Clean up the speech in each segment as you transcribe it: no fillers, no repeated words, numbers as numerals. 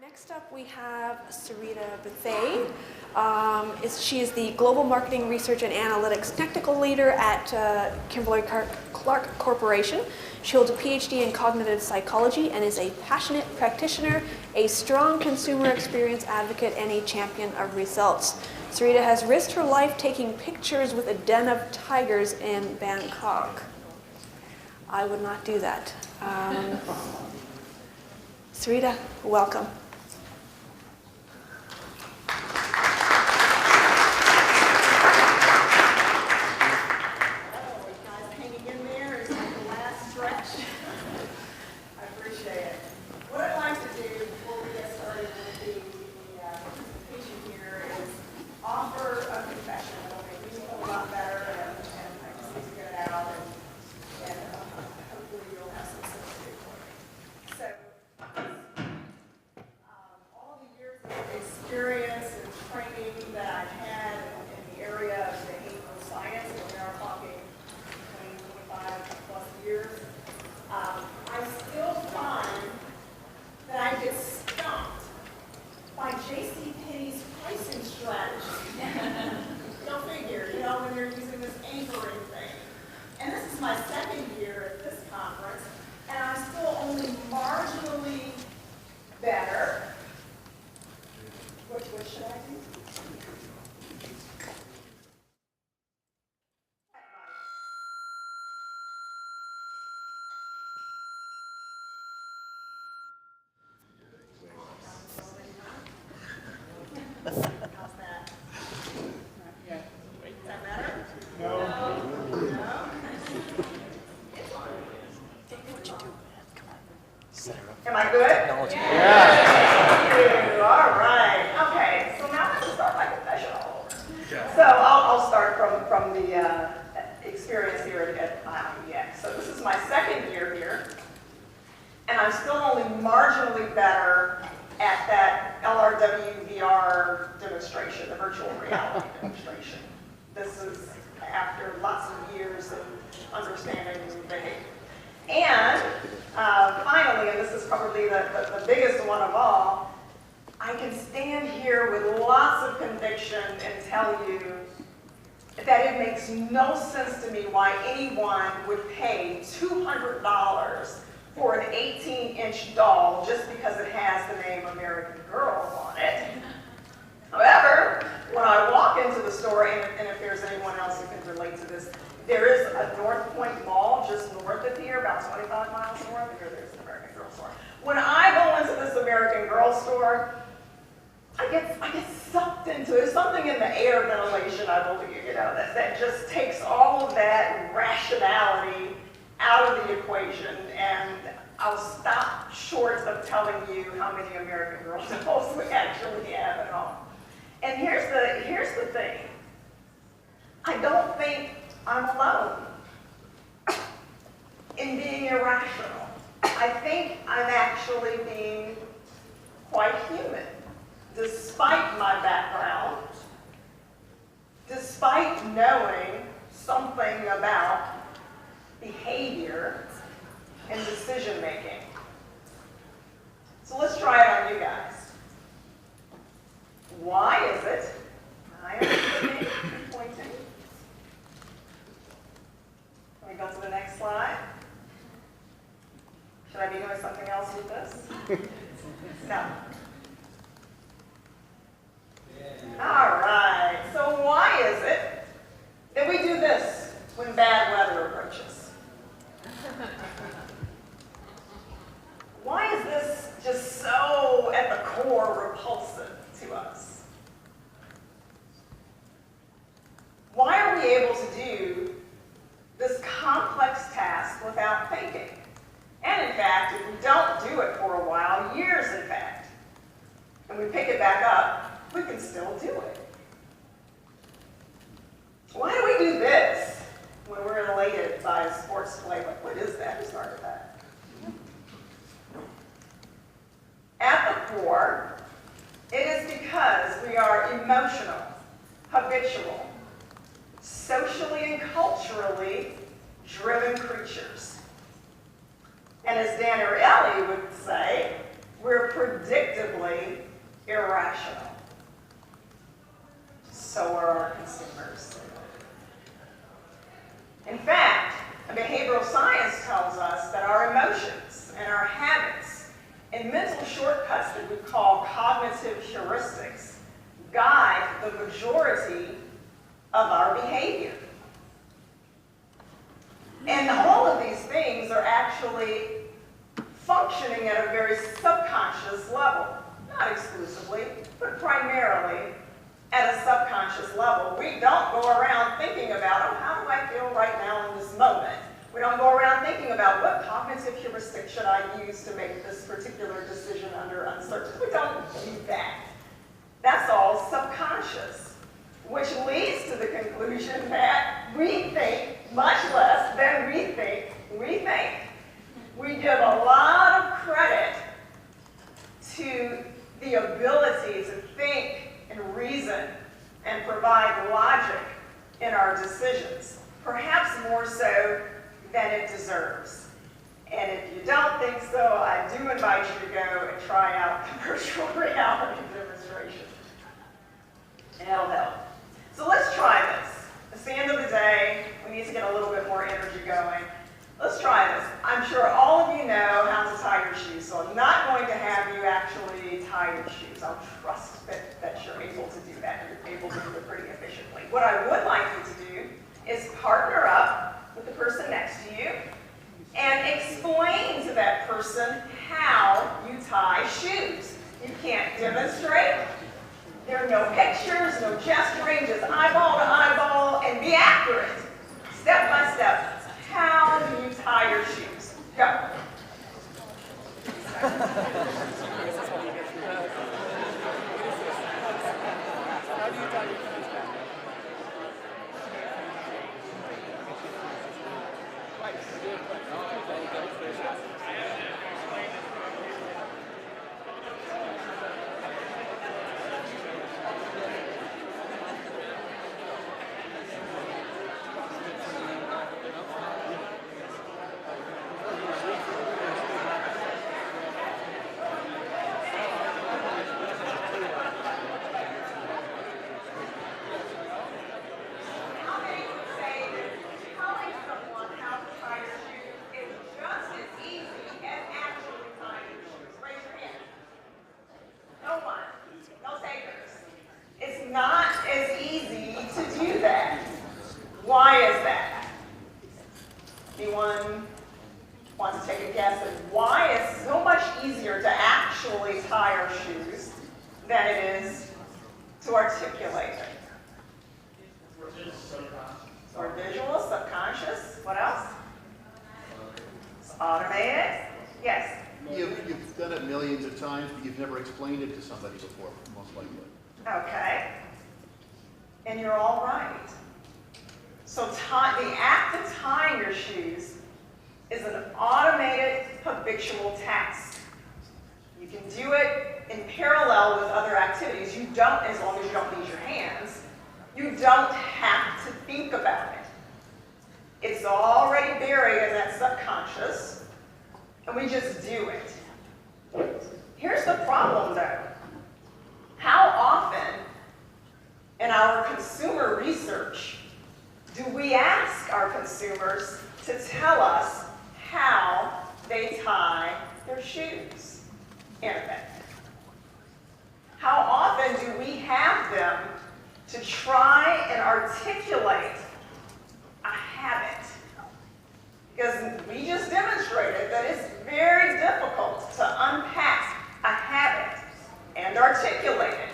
Next up, we have Cerita Bethea. She is the Global Marketing Research and Analytics Technical Leader at Kimberly Clark Corporation. She holds a PhD in cognitive psychology and is a passionate practitioner, a strong consumer experience advocate, and a champion of results. Cerita has risked her life taking pictures with a den of tigers in Bangkok. I would not do that. Cerita, welcome. Experience and training that I've had in the area of behavioral science, and we're now talking 25 plus years, I still find that I get stumped by JCPenney's pricing strategy. Go figure, when they're using this anchoring thing. And this is my second year at this conference, and I'm still only marginally better. What should I do? How's that? Yeah. Is that better? No. Am I good? Technology. Yeah. All right. Okay. So now let's start my confession all over. Yeah. So I'll start from the experience here at IIeX. So this is my second year here, and I'm still only marginally better at that LRW VR demonstration, the virtual reality demonstration. This is after lots of years of understanding behavior. And finally, and this is probably the biggest one of all, I can stand here with lots of conviction and tell you that it makes no sense to me why anyone would pay $200 for an 18-inch doll just because it has the name American Girl on it. However, when I walk into the store, and if there's anyone else who can relate to this, there is a North Point Mall just north of here, about 25 miles north of here. There's an American Girl store. When I go into this American Girl store, I get sucked into it. There's something in the air ventilation, I believe, that just takes all of that rationality out of the equation, and I'll stop short of telling you how many American Girl dolls we actually have at home. And here's the thing. I don't think I'm alone in being irrational. I think I'm actually being quite human, despite my background, despite knowing something about behavior and decision making. So let's try it on you guys. Why is it? I am pointing. Can we go to the next slide? Should I be doing something else with this? No. All right. So why is it that we do this when bad weather approaches? Why is this just so at the core repulsive to us? Why are we able to do this complex task without thinking? And in fact, if we don't do it for a while, years in fact, and we pick it back up, we can still do it. Why do we do this when we're elated by a sports play? What is that? Who started that? At the core, it is because we are emotional, habitual, socially and culturally driven creatures. And as Dan Ariely would say, We're predictably irrational. So are our consumers. In fact, behavioral science tells us that our emotions and our habits and mental shortcuts that we call cognitive heuristics guide the majority of our behavior. And all of these things are actually functioning at a very subconscious level. Not exclusively, but primarily at a subconscious level. We don't go around thinking about, oh, how do I feel right now in this moment? We don't go around thinking about what cognitive heuristic should I use to make this particular decision under uncertainty. We don't do that. That's all subconscious, which leads to the conclusion that we think much less than we think we think. We give a lot of credit to the ability to think and reason and provide logic in our decisions, perhaps more so than it deserves. And if you don't think so, I do invite you to go and try out the virtual reality demonstration. It'll help. So let's try this. It's the end of the day. We need to get a little bit more energy going. Let's try this. I'm sure all of you know how to tie your shoes, so I'm not going to have you actually tie your shoes. I'll trust that you're able to do that. You're able to do it pretty efficiently. What I would like you to do is partner up with the person next to you and explain to that person how you tie shoes. You can't demonstrate. There are no pictures, no gesturing, just eyeball to eyeball, and be accurate, step by step. How do you tie your shoes? Go. Explained it to somebody before, most likely. Okay. And you're all right. So the act of tying your shoes is an automated habitual task. You can do it in parallel with other activities. You don't, as long as you don't use your hands, you don't have to think about it. It's already buried in that subconscious, and we just do it. Here's the problem, though. How often in our consumer research do we ask our consumers to tell us how they tie their shoes? Internet. How often do we have them to try and articulate a habit? Because we just demonstrated that it's very difficult to unpack a habit and articulate it.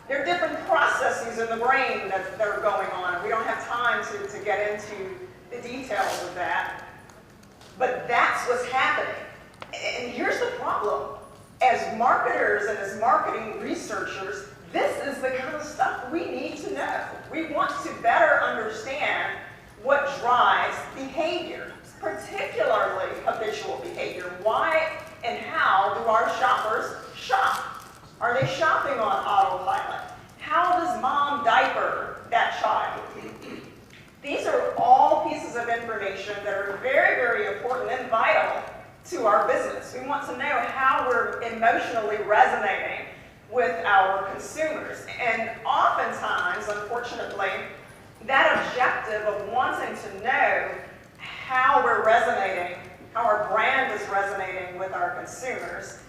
There are different processes in the brain that are going on. We don't have time to get into the details of that. But that's what's happening. And here's the problem. As marketers and as marketing researchers, this is the kind of stuff we need to know. We want to better understand what drives behavior, particularly habitual behavior. Why and how do our shoppers shop? Are they shopping on autopilot? How does mom diaper that child? These are all pieces of information that are very, very important and vital to our business. We want to know how we're emotionally resonating with our consumers. And oftentimes, unfortunately, that objective of wanting to know how we're resonating, how our brand is resonating with our consumers,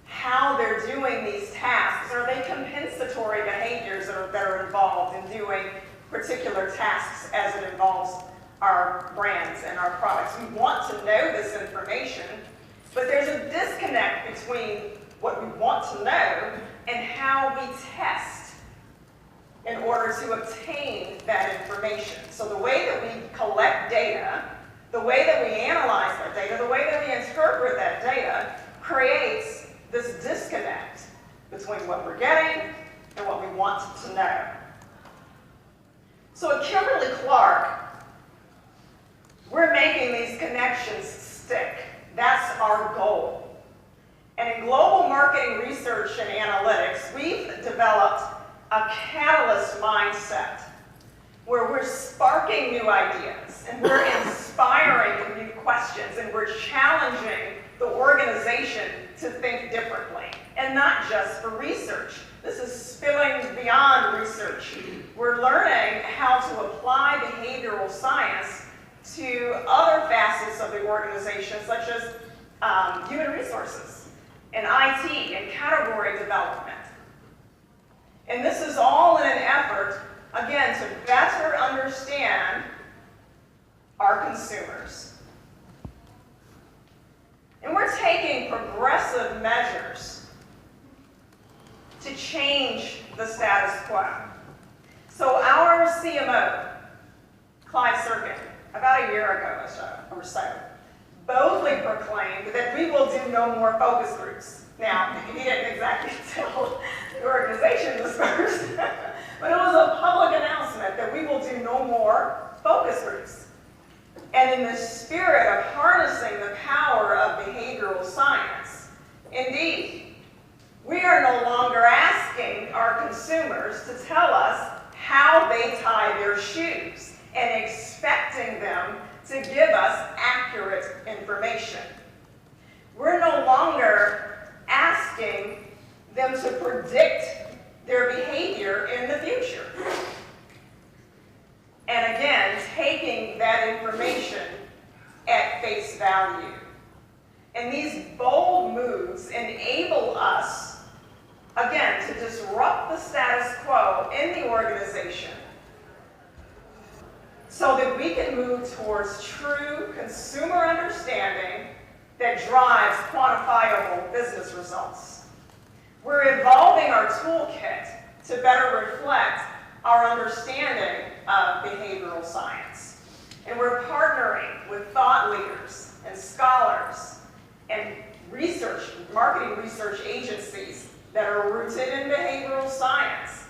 how they're doing these tasks, are they compensatory behaviors that are involved in doing particular tasks as it involves our brands and our products. We want to know this information, but there's a disconnect between what we want to know and how we test in order to obtain that information. So the way that we collect data, the way that we analyze that data, the way that we interpret that data creates this disconnect between what we're getting and what we want to know. So at Kimberly-Clark, we're making these connections stick. That's our goal. And in global marketing research and analytics, we've developed a catalyst mindset where we're sparking new ideas and we're inspiring new questions and we're challenging the organization to think differently, and not just for research. This is spilling beyond research. We're learning how to apply behavioral science to other facets of the organization, such as human resources and IT and category development. And this is all in an effort, again, to better understand our consumers. And we're taking progressive measures to change the status quo. So our CMO, Clive Serkin, about a year ago or so, boldly proclaimed that we will do no more focus groups. Now, he didn't exactly tell the organization this first, but it was a public announcement that we will do no more focus groups. And in the spirit of harnessing the power of behavioral science, indeed, we are no longer asking our consumers to tell us how they tie their shoes and expecting them to give us accurate information. We're no longer asking them to predict their behavior in the future. And again, taking that information at face value. And these bold moves enable us, again, to disrupt the status quo in the organization so that we can move towards true consumer understanding that drives quantifiable business results. We're evolving our toolkit to better reflect our understanding of behavioral science. And we're partnering with thought leaders and scholars and marketing research agencies that are rooted in behavioral science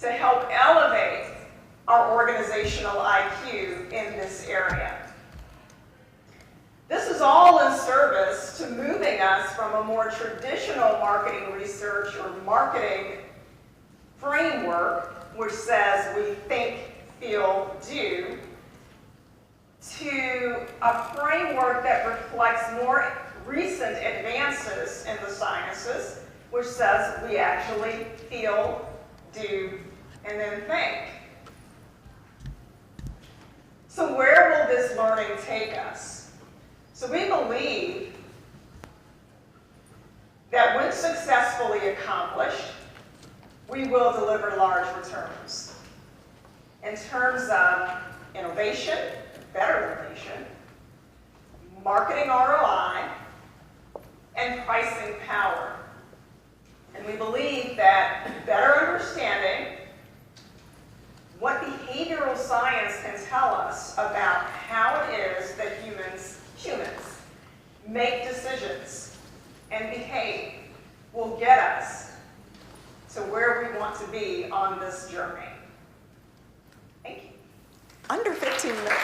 to help elevate our organizational IQ in this area. This is all in service to moving us from a more traditional marketing research or marketing framework, which says we think, feel, do, to a framework that reflects more recent advances in the sciences, which says we actually feel, do, and then think. So where will this learning take us? So we believe that when successfully accomplished, we will deliver large returns in terms of innovation, better innovation, marketing ROI, and pricing power. And we believe that better understanding what behavioral science can tell us about how it is that humans make decisions and behave will get us to where we want to be on this journey. Thank you. Under 15 minutes.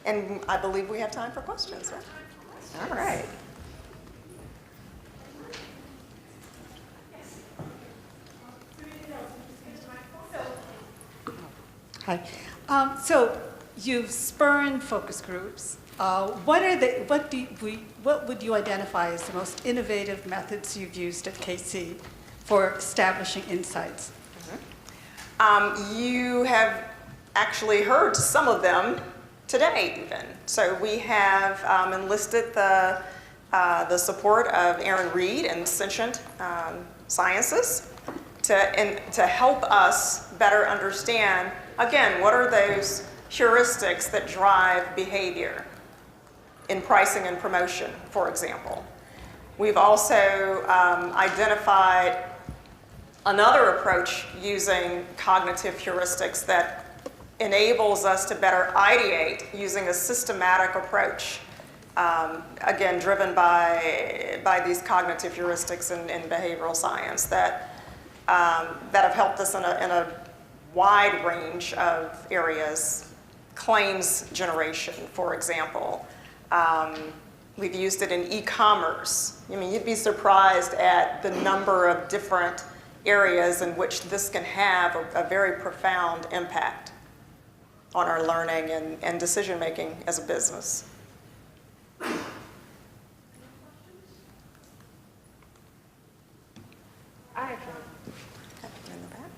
And I believe we have time for questions, right? All right. Hi. So you've spurned focus groups. What would you identify as the most innovative methods you've used at KC for establishing insights? You have actually heard some of them today even. So we have enlisted the support of Aaron Reed and Sentient Sciences to help us better understand, again, what are those heuristics that drive behavior in pricing and promotion, for example. We've also identified another approach using cognitive heuristics that enables us to better ideate using a systematic approach, again, driven by these cognitive heuristics in behavioral science that have helped us in a wide range of areas. Claims generation, for example. We've used it in e-commerce. I mean, you'd be surprised at the number of different areas in which this can have a very profound impact on our learning and decision-making as a business. I have In the back.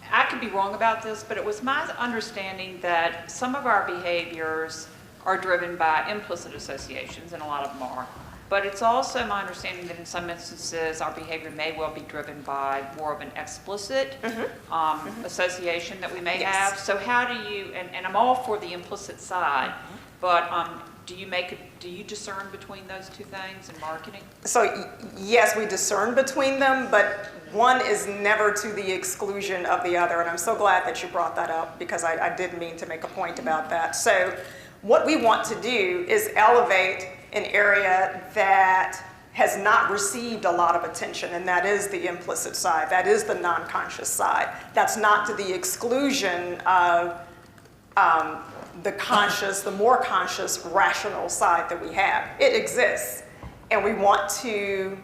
I could be wrong about this, but it was my understanding that some of our behaviors are driven by implicit associations, and a lot of them are. But it's also my understanding that in some instances, our behavior may well be driven by more of an explicit association that we may Yes. have. So how do you, and I'm all for the implicit side, but do you discern between those two things in marketing? So yes, we discern between them, but one is never to the exclusion of the other. And I'm so glad that you brought that up because I did mean to make a point about that. So what we want to do is elevate an area that has not received a lot of attention, and that is the implicit side. That is the non-conscious side. That's not to the exclusion of the conscious, the more conscious, rational side that we have. It exists, and we want to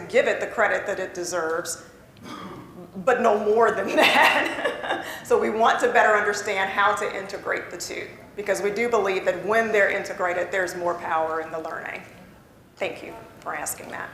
give it the credit that it deserves, but no more than that. So we want to better understand how to integrate the two, because we do believe that when they're integrated, there's more power in the learning. Thank you for asking that.